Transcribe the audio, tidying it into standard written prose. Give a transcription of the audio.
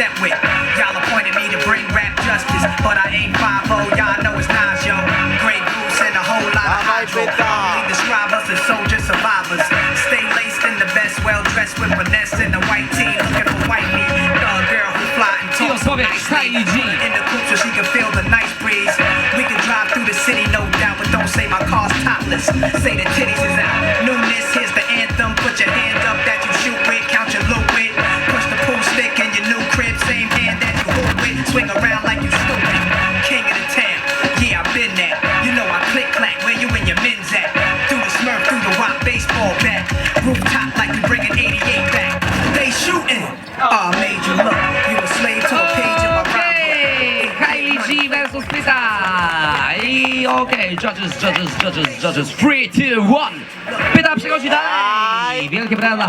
step with. Y'all appointed me to bring rap justice, but I ain't 5-0, y'all know it's Nas, yo. Grey Goose and a whole lot of hydro. Only describe us as soldier survivors. Stay laced in the best, well dressed with finesse in the white tee, looking for white meat. The girl who fly and talk so nicely. In the coupe so she can feel the nice breeze. We can drive through the city, no doubt, but don't say my car's topless. Say the titties is out. Newness, here's the anthem. Put your hand up that you shoot with, count your loot with. Push the pool stick in your new crib, same hand that you hoop with. Swing around like you stupid. King of the town, yeah, I've been there. You know I click clack, where you and your men's at? Through the Smurf, through the rock baseball bat. Rooftop like you bringing 88 back. They shooting. I made you look. You a slave to a page in my 오케이, 카일리 G vs 피다. 이 오케이, judges, 3, 2, 1. 피다 시켜주다. Wielkie brawa,